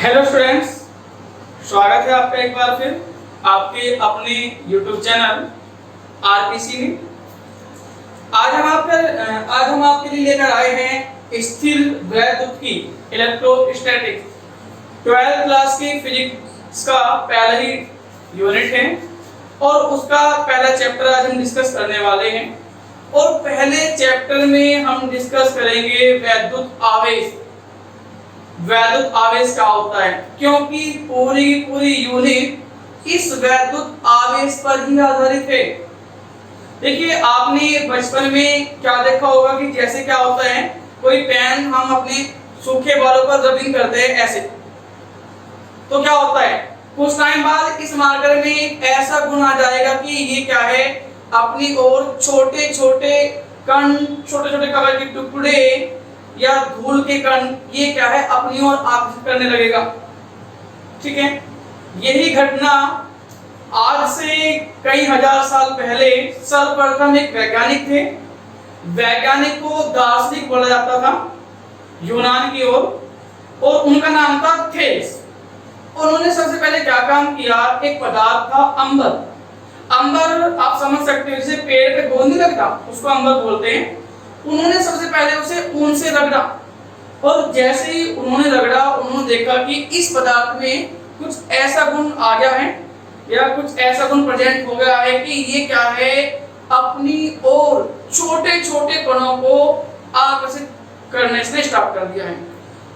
Hello students, स्वागत है आपका एक बार फिर आपके अपने YouTube चैनल आरपीसी में। आज हम आपके लिए लेकर आए हैं स्थिर वैद्युत की इलेक्ट्रोस्टैटिक 12th क्लास की फिजिक्स का पहला ही यूनिट है और उसका पहला चैप्टर आज हम डिस्कस करने वाले हैं। और पहले चैप्टर में हम डिस्कस करेंगे वैद्युत आवेश। वैद्युत आवेश क्या होता है, क्योंकि पूरी यूनिट इस वैद्युत आवेश पर ही आधारित है। देखिए, आपने बचपन में क्या देखा होगा कि जैसे क्या होता है, कोई पेन हम अपने सूखे बालों पर रबिंग करते हैं ऐसे, तो क्या होता है कुछ टाइम बाद इस मार्कर में ऐसा गुण आ जाएगा कि ये क्या है, अपनी ओर छोटे छोटे कण, छोटे छोटे कलर के टुकड़े या धूल के कण, ये क्या है अपनी ओर आकर्षित करने लगेगा। ठीक है, यही घटना आज से कई हजार साल पहले सर्वप्रथम एक वैज्ञानिक थे। वैज्ञानिक को दार्शनिक बोला जाता था यूनान की ओर, और उनका नाम था थेल्स। उन्होंने सबसे पहले क्या काम किया, एक पदार्थ था अंबर। अंबर आप समझ सकते हो, जैसे पेड़ पे गोंद नहीं लगता उसको अंबर बोलते हैं। उन्होंने सबसे पहले उसे ऊन से रगड़ा, और जैसे ही उन्होंने रगड़ा उन्होंने देखा कि इस पदार्थ में कुछ ऐसा गुण आ गया है या कुछ ऐसा गुण प्रेजेंट हो गया है कि ये क्या है, अपनी ओर छोटे छोटे कणों को आकर्षित करने से स्टार्ट कर दिया है।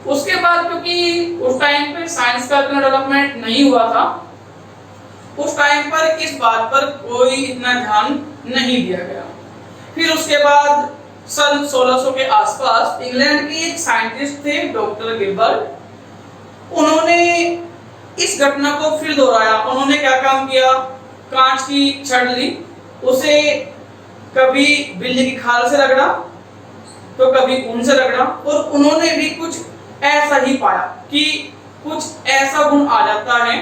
उसके बाद क्योंकि उस टाइम पे साइंस का इतना डेवलपमेंट नहीं हुआ था, उस टाइम पर इस बात पर कोई इतना ध्यान नहीं दिया गया। फिर उसके बाद सन 1600 के आसपास इंग्लैंड के एक साइंटिस्ट थे डॉक्टर गिलबर्ट। उन्होंने इस घटना को फिर दोहराया। उन्होंने क्या काम किया, कांच की छड़ ली, उसे कभी बिल्ली की खाल से रगड़ा तो कभी ऊन से रगड़ा, और उन्होंने भी कुछ ऐसा ही पाया कि कुछ ऐसा गुण आ जाता है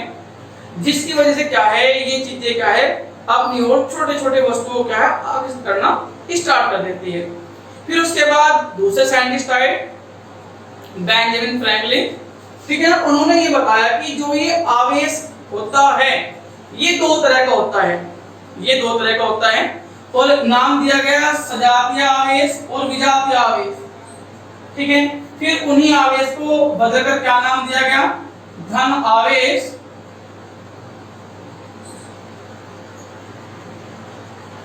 जिसकी वजह से क्या है, ये चीजें क्या है अपनी ओर छोटे छोटे वस्तुओं क्या है आकर्षित करना स्टार्ट कर देती है। फिर उसके बाद दूसरे साइंटिस्ट आए, बेंजामिन फ्रैंकलिन। ठीक है, उन्होंने ये बताया कि जो ये आवेश होता है ये दो तरह का होता है, ये दो तरह का होता है, और नाम दिया गया सजातीय आवेश और विजातीय आवेश। ठीक है, फिर उन्हीं आवेश को बदलकर क्या नाम दिया गया, धन आवेश,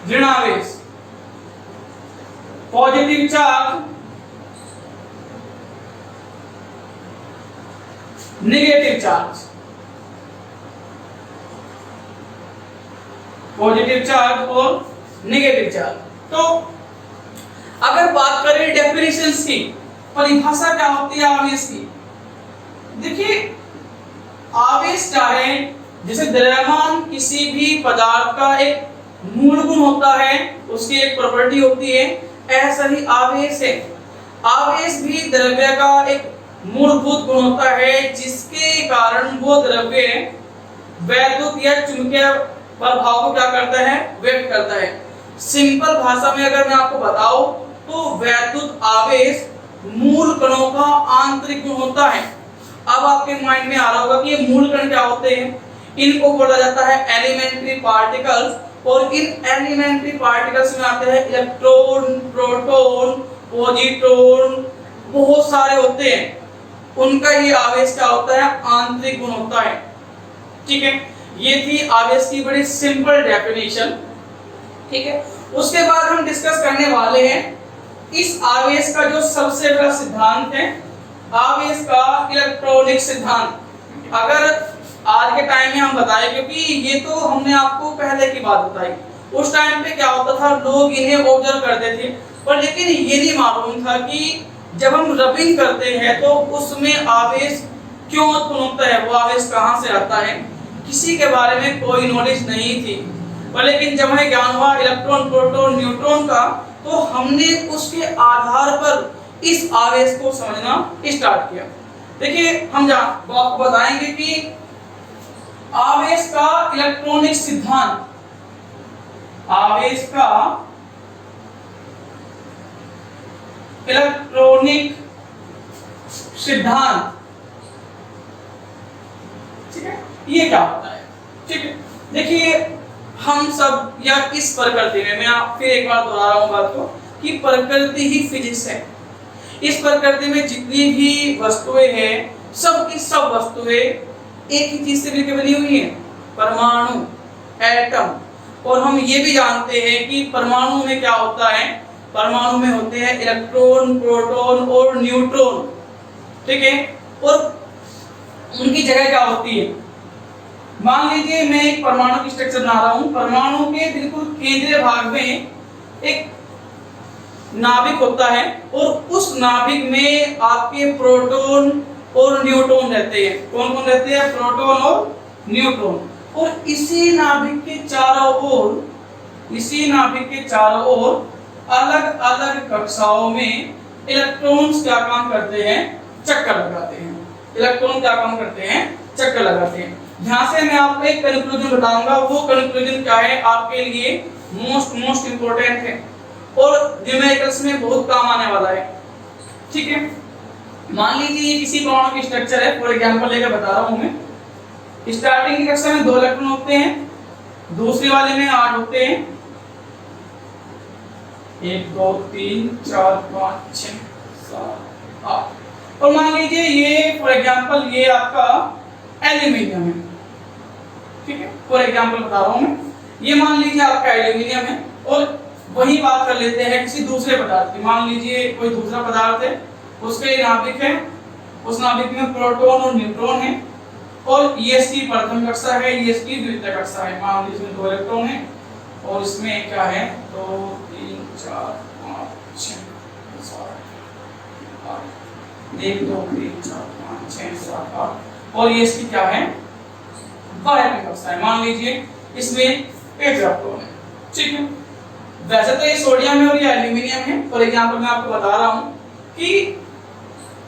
ऋण आवेश, positive charge, negative charge. Positive charge और नेगेटिव चार्ज। तो अगर बात करें डेफिनेशंस की, परिभाषा क्या होती है आवेश की। देखिए, आवेश क्या है, जैसे द्रव्यमान किसी भी पदार्थ का एक मूल गुण होता है, उसकी एक प्रॉपर्टी होती है, ऐसा ही आवेश है। आवेश भी द्रव्य का एक मूलभूत गुण होता है जिसके कारण वो द्रव्य वैद्युत या चुंबकीय प्रभाव को क्या करता है, व्यक्त करता है। सिंपल भाषा में अगर मैं आपको बताऊं तो वैद्युत आवेश मूल कणों का आंतरिक गुण होता है। अब आपके माइंड में आ रहा होगा कि ये मूल कण क्या होते हैं, इनको बोला जाता है एलिमेंट्री पार्टिकल्स, और इन एलिमेंट्री पार्टिकल्स में आते हैं इलेक्ट्रॉन, प्रोटॉन, पॉजिट्रॉन, बहुत सारे होते हैं। उनका ये आवेश क्या होता है, आंतरिक गुण होता है। ठीक है, ये थी आवेश की बड़ी सिंपल डेफिनेशन। ठीक है, उसके बाद हम डिस्कस करने वाले हैं इस आवेश का जो सबसे बड़ा सिद्धांत है, आवेश का इलेक्ट्रॉनिक सिद्धांत। अगर आज के टाइम में हम बताएं, क्योंकि ये तो हमने आपको पहले की बात बताई, उस टाइम पे क्या होता था, लोग इन्हें ऑब्जर्व करते थे, पर लेकिन ये नहीं मालूम था कि जब हम रबिंग करते हैं तो उसमें आवेश क्यों उत्पन्न होता है, वो आवेश कहाँ से आता है, किसी के बारे में कोई नॉलेज नहीं थी। पर लेकिन जब हमें ज्ञान हुआ इलेक्ट्रॉन, प्रोटॉन, न्यूट्रॉन का, तो हमने उसके आधार पर इस आवेश को समझना स्टार्ट किया। देखिए, हम आपको बताएंगे कि आवेश का इलेक्ट्रॉनिक सिद्धांत, आवेश का इलेक्ट्रॉनिक सिद्धांत। ये क्या होता है। ठीक है, देखिए हम सब या इस प्रकृति में, मैं फिर एक बार दोहरा रहा हूँ बात को, कि प्रकृति ही फिजिक्स है। इस प्रकृति में जितनी भी वस्तुएं हैं, सब की सब वस्तुएं एक ही चीज से मिलकर बनी हुई है, परमाणु, एटम। और हम ये भी जानते हैं कि परमाणु में क्या होता है, परमाणु में होते हैं इलेक्ट्रॉन, प्रोटॉन और न्यूट्रॉन। ठीक है, और उनकी जगह क्या होती है, मान लीजिए मैं एक परमाणु की स्ट्रक्चर बना रहा हूं। परमाणु के बिल्कुल केंद्रीय भाग में एक नाभिक होता है और उस नाभिक में आपके प्रोटॉन और न्यूट्रॉन रहते हैं। कौन कौन रहते हैं, प्रोटॉन और न्यूट्रॉन। और इसी नाभिक के चारों ओर, इसी नाभिक के चारों ओर अलग अलग कक्षाओं में इलेक्ट्रॉन्स क्या काम करते हैं, चक्कर लगाते हैं। इलेक्ट्रॉन क्या काम करते हैं, चक्कर लगाते हैं। यहाँ से मैं आपको एक कंक्लूजन बताऊंगा, वो कंक्लूजन क्या है आपके लिए मोस्ट इंपोर्टेंट है और न्यूमेरिकल्स में बहुत काम आने वाला है। ठीक है, मान लीजिए ये किसी परमाणु की स्ट्रक्चर है, फॉर एग्जांपल लेकर बता रहा हूं मैं। स्टार्टिंग की कक्षा में 2 इलेक्ट्रॉन होते हैं, दूसरी वाले में 8 होते हैं, 1 2 3 4 5 6 7 8। और मान लीजिए ये फॉर एग्जांपल ये आपका एल्यूमिनियम है। ठीक है, फॉर एग्जांपल बता रहा हूं मैं, ये मान लीजिए आपका एल्यूमिनियम है। और वही बात कर लेते हैं किसी दूसरे पदार्थ की, मान लीजिए कोई दूसरा पदार्थ है, उसके नाभिक है, उस नाभिक में प्रोटॉन और न्यूट्रॉन है और ये इसकी प्रथम कक्षा है, ये इसकी द्वितीय कक्षा है। मान लीजिए इसमें 2 इलेक्ट्रॉन है और इसमें क्या है 2 3 4 5 6 7 8 1 2 3 4 5 6 7 8 और ये इसकी क्या है, 12वीं कक्षा है। मान लीजिए इसमें 1 इलेक्ट्रॉन है। ठीक है, वैसे तो ये सोडियम है और ये एल्यूमिनियम है। फॉर एग्जांपल मैं आपको बता रहा हूं कि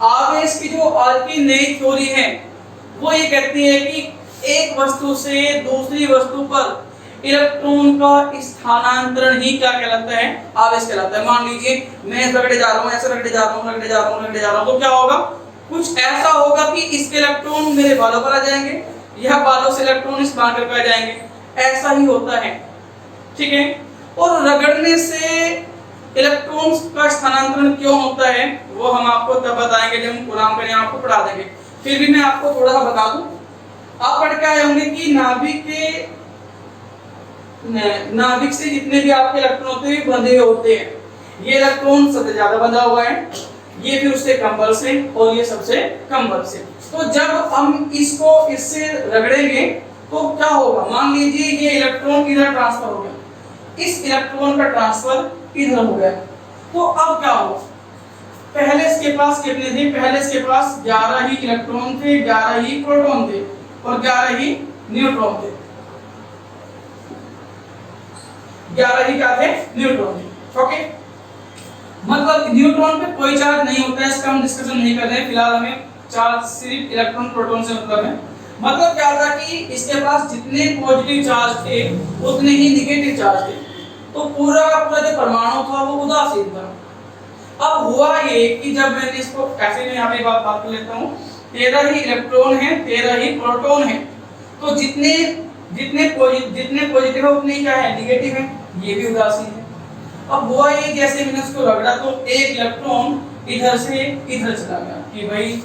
आवेश की जो आज की नई थ्योरी है वो ये कहती है कि एक वस्तु से दूसरी वस्तु पर इलेक्ट्रॉन का स्थानांतरण ही क्या कहलाता है, आवेश कहलाता है। मान लीजिए मैं रगड़े जा रहा हूं, ऐसे रगड़े जा रहा हूं, रगड़े जा रहा हूं, रगड़े जा रहा हूं, तो क्या होगा, कुछ ऐसा होगा कि इसके इलेक्ट्रॉन मेरे बालों पर आ जाएंगे, यह बालों से इलेक्ट्रॉन इस बाहर पर आ जाएंगे, ऐसा ही होता है। ठीक है, और रगड़ने से इलेक्ट्रॉन्स का स्थानांतरण क्यों होता है वो हम आपको तब बताएंगे जब हम कुरान में आपको पढ़ा देंगे। फिर भी मैं आपको थोड़ा सा बता दूं, आप पढ़ के आए होंगे कि नाभिक से जितने भी आपके इलेक्ट्रॉन होते हैं बंधे होते हैं। ये इलेक्ट्रॉन सबसे ज्यादा बंधा हुआ है, ये भी उससे कम बल से और ये सबसे कम बल से। तो जब हम इसको इससे रगड़ेंगे तो क्या होगा, मान लीजिए ये इलेक्ट्रॉन किधर ट्रांसफर हो गया, इस इलेक्ट्रॉन का ट्रांसफर इधर हो गया। तो अब क्या होगा, पहले इसके पास कितने थे, पहले इसके पास 11 ही इलेक्ट्रॉन थे, 11 ही प्रोटॉन थे और 11 ही न्यूट्रॉन थे। 11 ही क्या थे, न्यूट्रॉन थे। ओके, मतलब न्यूट्रॉन पे कोई चार्ज नहीं होता है, इसका हम डिस्कशन नहीं कर रहे हैं फिलहाल। हमें चार्ज सिर्फ इलेक्ट्रॉन प्रोटॉन से मतलब है। मतलब क्या था कि इसके पास जितने पॉजिटिव चार्ज थे उतने ही नेगेटिव चार्ज थे, तो पूरा का पूरा जो परमाणु था वो उदासीन था। अब हुआ ये कि जब मैंने इसको ऐसे में यहाँ पे बात कर लेता हूँ, 13 ही इलेक्ट्रॉन है, 13 ही प्रोटॉन है, तो जितने पॉजिटिव है उतने क्या है, नेगेटिव है, ये भी उदासीन है। अब हुआ ये जैसे मैंने इसको रगड़ा तो एक इलेक्ट्रॉन इधर से इधर चला गया कि भाई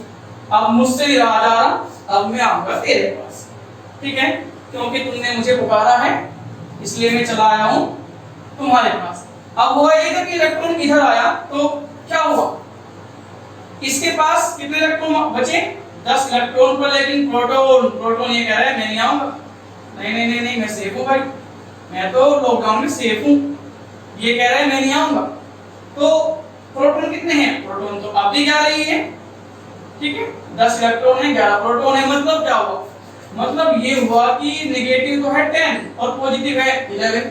अब मुझसे नहीं रहा जा रहा, अब मैं आऊंगा तेरे पास। ठीक है, क्योंकि तुमने मुझे पुकारा है इसलिए मैं चला आया हूं तुम्हारे पास। अब हुआ ये जब इलेक्ट्रॉन इधर आया तो क्या हुआ, इसके पास कितने इलेक्ट्रॉन बचे, 10 इलेक्ट्रॉन पर, लेकिन प्रोटॉन ये कह रहा है मैं नहीं आऊंगा, नहीं नहीं नहीं नहीं मैं सेफ हूं भाई, मैं तो लॉकडाउन में सेफ हूं, ये कह रहा है मैं नहीं आऊंगा। तो प्रोटॉन कितने हैं, प्रोटॉन तो अब भी 11 ही है। ठीक है, 10 इलेक्ट्रॉन है, 11 प्रोटॉन है, मतलब क्या हुआ, मतलब ये हुआ कि नेगेटिव तो है 10 और पॉजिटिव है 11,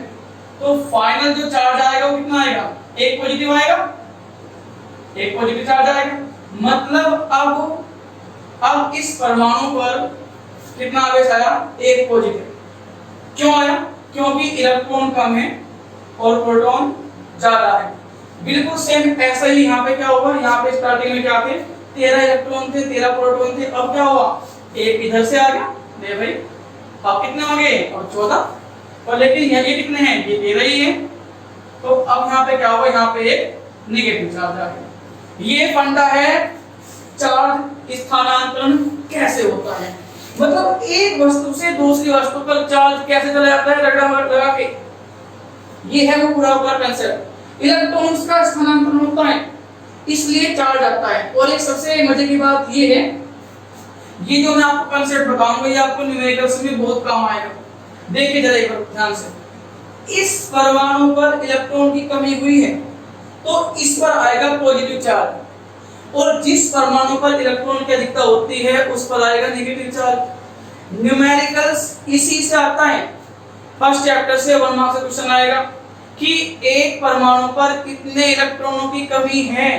तो फाइनल जो चार्ज आएगा वो कितना आएगा, एक पॉजिटिव आएगा, एक पॉजिटिव चार्ज आएगा। मतलब अब इस परमाणु पर कितना आवेश आया, एक पॉजिटिव। क्यों आया, क्योंकि इलेक्ट्रॉन कम है और प्रोटॉन ज्यादा है। बिल्कुल सेम ऐसा ही यहाँ पे क्या होगा, यहाँ पे स्टार्टिंग में क्या थे, 13 इलेक्ट्रॉन थे, 13 प्रोटॉन थे, अब क्या हुआ, एक इधर से आ गया, ले भाई अब कितने होंगे और 14, और लेकिन ये कितने हैं, ये 13 ही है। तो अब यहाँ पे क्या होगा, यहाँ पे एक नेगेटिव चार्ज आ गया। ये फंडा है चार्ज स्थानांतरण कैसे होता है, मतलब एक वस्तु से दूसरी वस्तु पर चार्ज कैसे चला जाता है रगड़ा लगा के, ये है वो पूरा कंसेप्ट। इलेक्ट्रॉन्स का स्थानांतरण होता है इसलिए चार्ज आता है। और एक सबसे मजे की बात ये है, ये जो मैं आपको कंसेप्ट बताऊंगा ये आपको न्यूमेरिकल्स में बहुत काम आएगा। देखिए जरा एक बार ध्यान से, इस परमाणु पर इलेक्ट्रॉन की कमी हुई है तो इस पर आएगा पॉजिटिव चार्ज, और जिस परमाणु पर इलेक्ट्रॉन की अधिकता होती है उस पर आएगा नेगेटिव चार्ज। न्यूमेरिकल्स इसी से आता है, फर्स्ट चैप्टर से 1 मार्क्स का क्वेश्चन आएगा कि एक परमाणु पर कितने इलेक्ट्रॉनों की कमी है,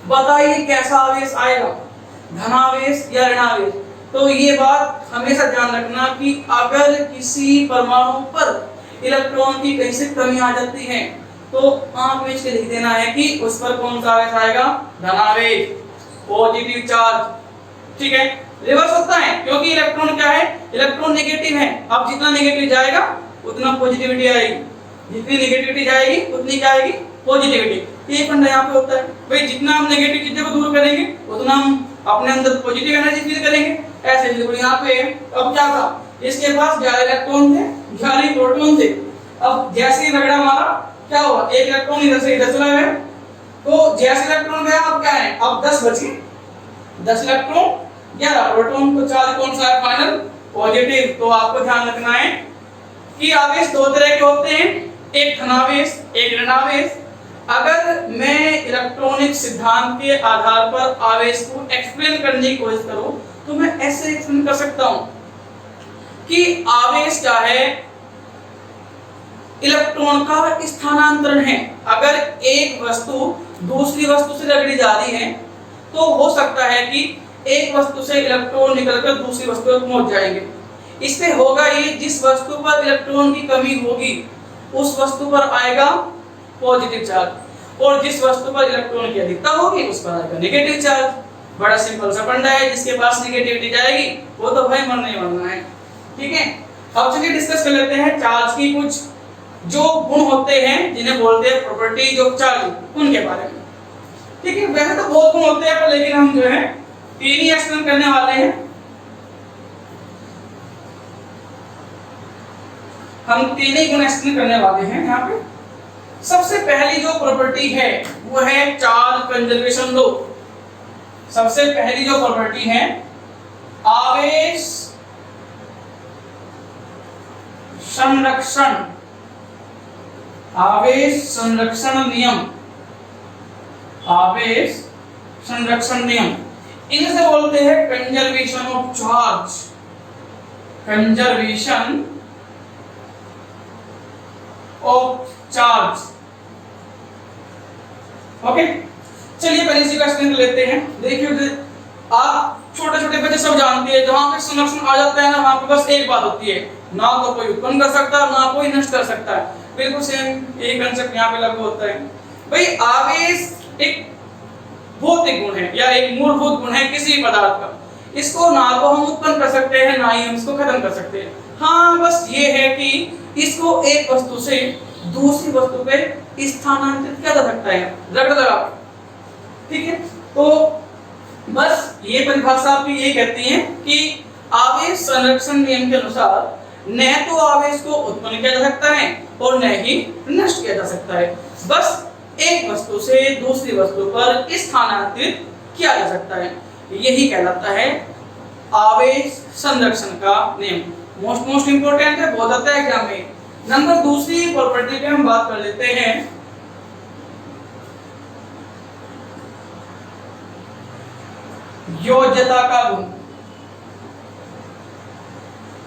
बताइए कैसा आवेश आएगा, धनावेश या ऋणावेश। तो ये बात हमेशा ध्यान रखना कि अगर किसी परमाणु पर इलेक्ट्रॉन की कहीं से कमी आ जाती है तो आंख में इसके लिख देना है कि उस पर कौन सा आवेश आएगा, धनावेश, पॉजिटिव चार्ज। ठीक है, रिवर्स होता है क्योंकि इलेक्ट्रॉन क्या है, इलेक्ट्रॉन नेगेटिव है। अब जितना नेगेटिव जाएगा उतना पॉजिटिविटी आएगी, जितनी नेगेटिविटी जाएगी उतनी क्या आएगी, पॉजिटिविटी। ये फंडा यहाँ पे होता है भाई, जितना हम नेगेटिव चीजें को दूर करेंगे उतना हम अपने अंदर पॉजिटिव एनर्जी फील करेंगे। ऐसे बिल्कुल यहाँ पे अब क्या था, इसके पास 11 इलेक्ट्रॉन थे, 11 प्रोटॉन थे। अब जैसे ही रगड़ा मारा क्या हुआ, एक इलेक्ट्रॉन इधर से इधर चला गया, तो जैसे इलेक्ट्रॉन गया अब क्या है, अब 10 बच गए, 10 इलेक्ट्रॉन 11 प्रोटॉन, तो चार्ज कौन सा है फाइनल, पॉजिटिव। तो आपको ध्यान रखना है कि आवेश दो तरह के होते हैं, एक धनावेश एक ऋणावेश। अगर मैं इलेक्ट्रॉनिक सिद्धांत के आधार पर आवेश को एक्सप्लेन करने की कोशिश करूं तो मैं ऐसे एक्सप्लेन कर सकता हूं कि आवेश क्या है, इलेक्ट्रॉन का स्थानांतरण है। अगर एक वस्तु दूसरी वस्तु से रगड़ी जा रही है तो हो सकता है कि एक वस्तु से इलेक्ट्रॉन निकलकर दूसरी वस्तु तक पहुंच जाएंगे। इससे होगा ये, जिस वस्तु पर इलेक्ट्रॉन की कमी होगी उस वस्तु पर आएगा पॉजिटिव चार्ज, और जिस वस्तु पर इलेक्ट्रॉन की अधिकता होगी उस पर आएगा नेगेटिव चार्ज। बड़ा सिंपल सा फंडा है, जिसके पास नेगेटिविटी जाएगी वो तो भाई मरना ही मरना है। ठीक है, अब चलिए डिस्कस कर लेते हैं चार्ज की कुछ जो गुण होते हैं जिन्हें बोलते हैं प्रॉपर्टीज ऑफ चार्ज, उनके बारे में। ठीक है, वैसे तो बहुत गुण होते हैं पर लेकिन हम जो है 3 ही एक्सप्लेन करने वाले हैं। हम 3 ही गुण एक्सप्लेन करने वाले हैं यहाँ पे। सबसे पहली जो प्रॉपर्टी है वो है चार्ज कंजर्वेशन लॉ। सबसे पहली जो प्रॉपर्टी है आवेश संरक्षण, आवेश संरक्षण नियम, आवेश संरक्षण नियम, इसे बोलते हैं conservation of charge, conservation of charge. Okay, चलिए पहले इसी का एक्सप्लेन कर लेते हैं। देखिए आप छोटे छोटे बच्चे सब जानते हैं, जहां पे संरक्षण आ जाता है ना वहां पे बस एक बात होती है, ना तो कोई उत्पन्न कर सकता है ना कोई नष्ट कर सकता है। बिल्कुल सेम यही कंसेप्ट यहाँ पे लागू होता है। भाई आवेश एक भौतिक गुण है या एक मूलभूत गुण है किसी पदार्थ का, इसको ना तो हम उत्पन्न कर सकते हैं ना ही हम इसको खत्म कर सकते हैं। हाँ बस ये है कि इसको एक वस्तु से दूसरी वस्तु पे स्थानांतरित किया जा सकता है रगड़ लगा। ठीक है, तो बस ये परिभाषा आपकी ये कहती है कि आवेश संरक्षण नियम के अनुसार न तो आवेश को उत्पन्न किया जा सकता है और न ही नष्ट किया जा सकता है, बस एक वस्तु से दूसरी वस्तु पर स्थानांतरित किया जा सकता है। यही कहलाता है आवेश संरक्षण का नियम। मोस्ट इंपोर्टेंट है, बहुत आता है एग्जाम में। नंबर दूसरी प्रॉपर्टी पे हम बात कर लेते हैं योज्यता का गुण।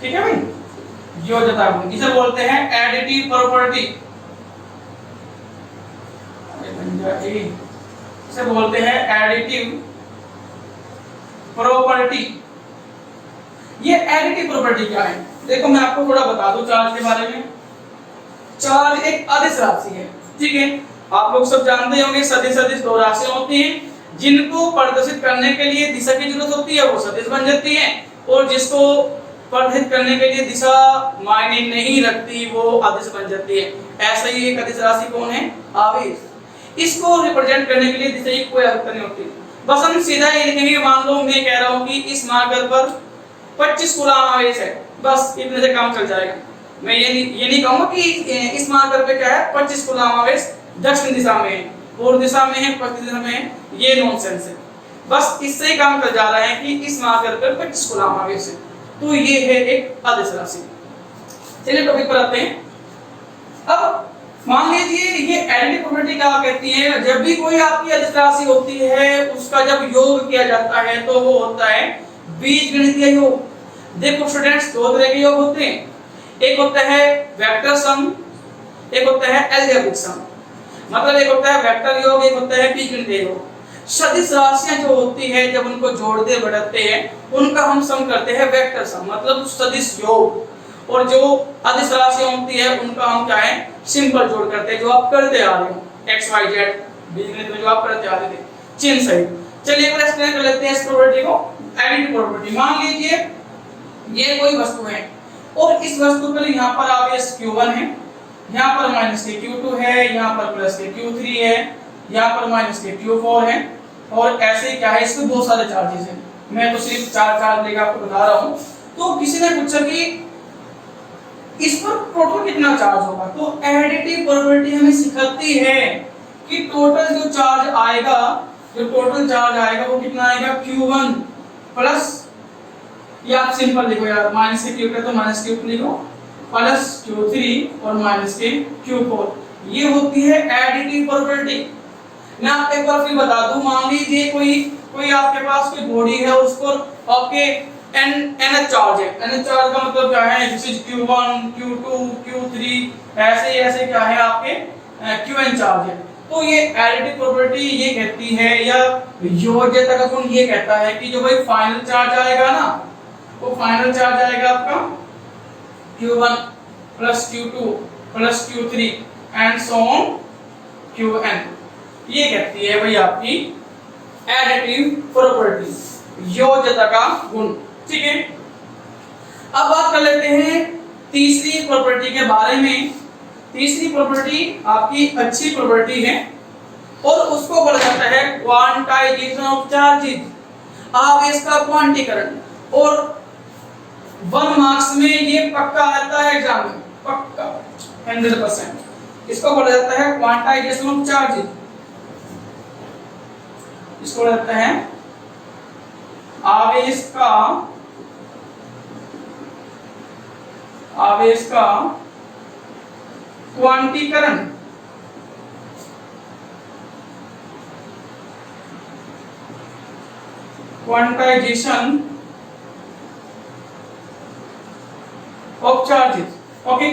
ठीक है भाई, योज्यता गुण इसे बोलते हैं एडिटिव प्रॉपर्टी, इसे बोलते हैं एडिटिव प्रॉपर्टी। ये एडिटिव प्रॉपर्टी क्या है, देखो मैं आपको थोड़ा बता दूं चार्ज के बारे में। चार्ज एक अदिश राशि है। ठीक है, आप लोग सब जानते होंगे सदिश सदिश दो राशियां होती हैं, जिनको प्रदर्शित करने के लिए दिशा की जरूरत होती है वो सदिश बन जाती है, और जिसको प्रदर्शित करने के लिए दिशा मायने नहीं रखती, वो अदिश बन जाती है। ऐसा ही एक अदिश राशि कौन है? आवेश। इसको रिप्रेजेंट करने के लिए दिशा की कोई आवश्यकता नहीं होती। बस हम सीधा ये लिखेंगे, मान लो मैं कह रहा हूँ कि इस मार्कर पर 25 कूलाम आवेश है, बस इतने से काम चल जाएगा। मैं ये नहीं कहूँगा कि इस मार्कर पे क्या है 25 कूलाम आवेश दक्षिण दिशा में है, पूर्व दिशा में है, पश्चिम दिशा में है, ये नॉनसेंस है। बस इससे ही काम कर जा रहा है कि इस मार्कर पर 25 कूलाम आवेश है, तो ये है एक अदिश राशि। चलिए टॉपिक पर आते हैं। अब मान लीजिए ये एडिटिव प्रॉपर्टी क्या कहती है, जब भी कोई आपकी अदिश राशि होती है उसका जब योग किया जाता है तो वो होता है बीजगणितीय योग। देखो स्टूडेंट्स, दो तरह के योग होते हैं, एक होता है वेक्टर सम, एक होता है अलजेब्रिक सम। मतलब एक होता है वेक्टर योग, एक होता है बीजगणितीय योग। सदिश राशियां जो होती है जब उनको जोड़ते बढ़ाते हैं उनका हम सम करते हैं वेक्टर सम, मतलब सदिश योग। और जो अदिश राशियां होती है उनका हम क्या है सिंपल जोड़ करते हैं, जो आप करते आ रहे हो एक्स वाई जेड बीजगणित में जो आप करते आ रहे थे चिन्ह सहित। चलिए एक एक्सप्लेन कर लेते हैं इस प्रॉपर्टी को, एडिटिव प्रॉपर्टी। मान लीजिए ये कोई वस्तु है और इस वस्तु पर यहाँ पर आवेश Q1 है, यहाँ पर माइनस के Q2 है, यहाँ पर प्लस के Q3 है, यहाँ पर माइनस के Q4 है, और ऐसे क्या है इसमें बहुत सारे चार्जेस हैं। मैं तो सिर्फ चार चार्ज लेकर आपको बता रहा हूँ। तो किसी ने पूछा कि इस पर टोटल कितना चार्ज होगा, तो एडिटिव प्रॉपर्टी हमें सिखाती है कि टोटल जो चार्ज आएगा, जो टोटल चार्ज आएगा वो कितना आएगा Q1 प्लस, या आप सिंपल लिखो यार, माइनस के Q2 तो माइनस Q2 लिखो, प्लस Q3 और माइनस के Q4। ये होती है एडिटिव प्रॉपर्टी। मैं आपको एक बार फिर बता दूं, मान लीजिए कोई आपके पास कोई बॉडी है, उसको आपके n चार्ज है। n चार्ज का मतलब क्या है, जैसे Q1 Q2 Q3 ऐसे क्या है आपके Qn चार्ज है। तो ये एडिटिव प्रॉपर्टी ये कहती है, या योज्यता का गुण ये कहता है कि जो भाई फाइनल चार्ज आएगा ना, वो फाइनल चार्ज आएगा आपका Q1 plus Q2 plus Q3 and so on Qn। ये कहती है भाई आपकी एडिटिव प्रॉपर्टी, योज्यता का गुण। ठीक है, अब बात कर लेते हैं तीसरी प्रॉपर्टी के बारे में। तीसरी प्रॉपर्टी आपकी अच्छी प्रॉपर्टी है और उसको बोला जाता है क्वांटाइजेशन ऑफ चार्जेस, आवेश का क्वांटीकरण। और 1 मार्क्स में ये पक्का आता है एग्जाम में, पक्का 100%। इसको बोला जाता है क्वांटाइजेशन ऑफ चार्जेस, इसको बोला जाता है आवेश का क्वांटीकरण। Quantization of charges. ओके,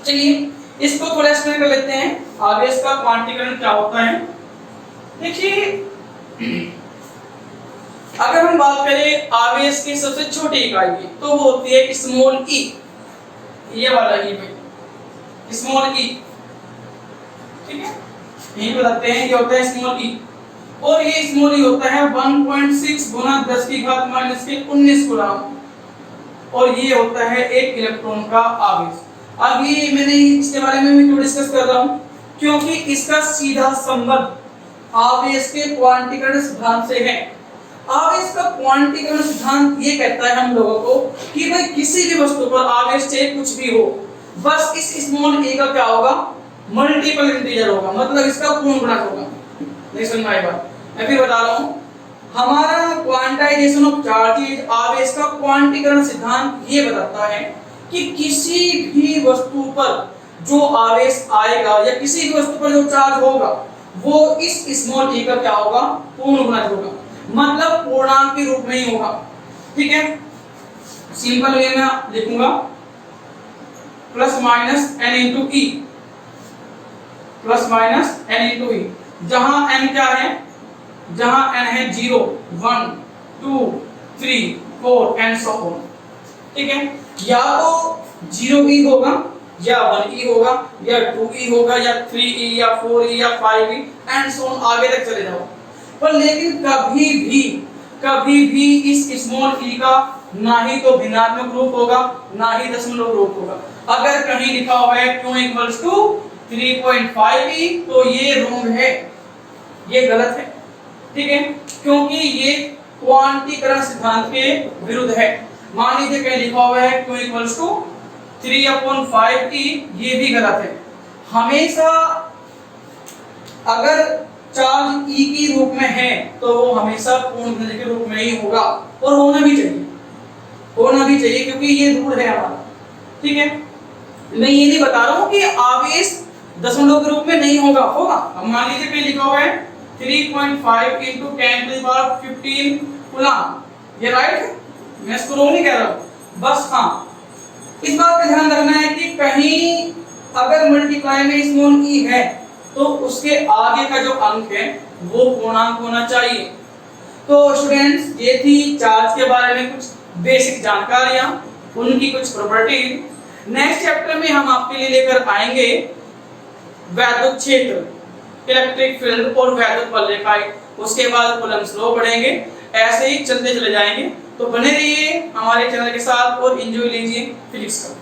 चलिए इसको थोड़ा एक्सप्लेन कर लेते हैं, आवेश का क्वांटीकरण क्या होता है। देखिए अगर हम बात करें आवेश की सबसे छोटी इकाई की, तो वो होती है स्मॉल ई, ये वाला ई में स्मॉल ई। ठीक है, यही बताते हैं ये होता है स्मॉल ई, और ये स्मॉल ई होता है 1.6 गुना 10 की घात माइनस के 19 कूलम, और ये होता है 1 इलेक्ट्रॉन का आवेश। अब ये मैंने इसके बारे में भी क्यों डिस्कस कर रहा हूँ, क्योंकि इसका सीधा संबंध आवेश के क्वांटीकरण सिद्धांत से है। आवेश का क्वांटीकरण सिद्धांत ये कहता है हम लोगों को कि भाई किसी भी वस्तु पर आवेश चाहे कुछ भी हो, बस इस स्मॉल ए का क्या होगा, मल्टीपल इंटीजर होगा, मतलब इसका पूर्ण गुणक होगा। नहीं समझ में आई बात? मैं फिर बता रहा हूँ, हमारा क्वांटाइजेशन ऑफ चार्जेस, आवेश का क्वांटीकरण सिद्धांत ये बताता है कि किसी भी वस्तु पर जो आवेश आएगा या किसी भी वस्तु पर जो चार्ज होगा वो इस स्मॉल ए का क्या होगा, पूर्ण गुणज होगा, मतलब पूर्णांक के रूप में ही होगा। ठीक है, सिंपल वे में लिखूंगा प्लस माइनस n इंटू ई, प्लस माइनस n इंटू ई, जहां n क्या है, जहां n है 0 1 2 3 4 एंड सो ऑन। ठीक है, या तो 0e होगा या 1e होगा या 2e होगा या 3e या 4e या 5e एंड सो ऑन, आगे तक चले जाओ। पर लेकिन कभी भी इस स्मॉल e का ना ही तो भिन्नात्मक रूप होगा, ना ही दशमलव रूप होगा। अगर कहीं लिखा हुआ है Q इक्वल्स टू 3.5e तो ये रॉन्ग है, ये गलत है, ठीक है, क्योंकि ये क्वांटीकरण सिद्धांत के विरुद्ध है। मान लीजिए कहीं लिखा हुआ है Q इक्वल्स टू 3/5e, ये भी गलत है। हमेशा अगर चार्ज E के रूप में है तो वो हमेशा पूर्ण घन के रूप में ही होगा, और होना भी चाहिए, होना भी चाहिए, क्योंकि ये रूल है हमारा, ठीक है। मैं ये नहीं बता रहा हूँ कि आवेश दशमलव के रूप में नहीं होगा, होगा। अब मान लीजिए कहीं लिखा हुआ है 3.5 into 10⁻15 कूलम, ये राइट है, मैं इसको रॉन्ग नहीं कह रहा हूँ, बस हाँ इस बात का ध्यान रखना है कि कहीं अगर मल्टीप्लाई में स्मॉल e है तो उसके आगे का जो अंक है वो पूर्णांक होना चाहिए। तो स्टूडेंट्स, ये थी चार्ज के बारे में कुछ बेसिक जानकारियां, उनकी कुछ प्रॉपर्टी। नेक्स्ट चैप्टर में हम आपके लिए लेकर आएंगे वैद्युत क्षेत्र, इलेक्ट्रिक फील्ड और वैद्युत वलयकाय, उसके बाद कूलम्ब्स लॉ पढ़ेंगे। ऐसे ही चलते चले जाएंगे, तो बने रहिए हमारे चैनल के साथ और एंजॉय लीजिए फिजिक्स का।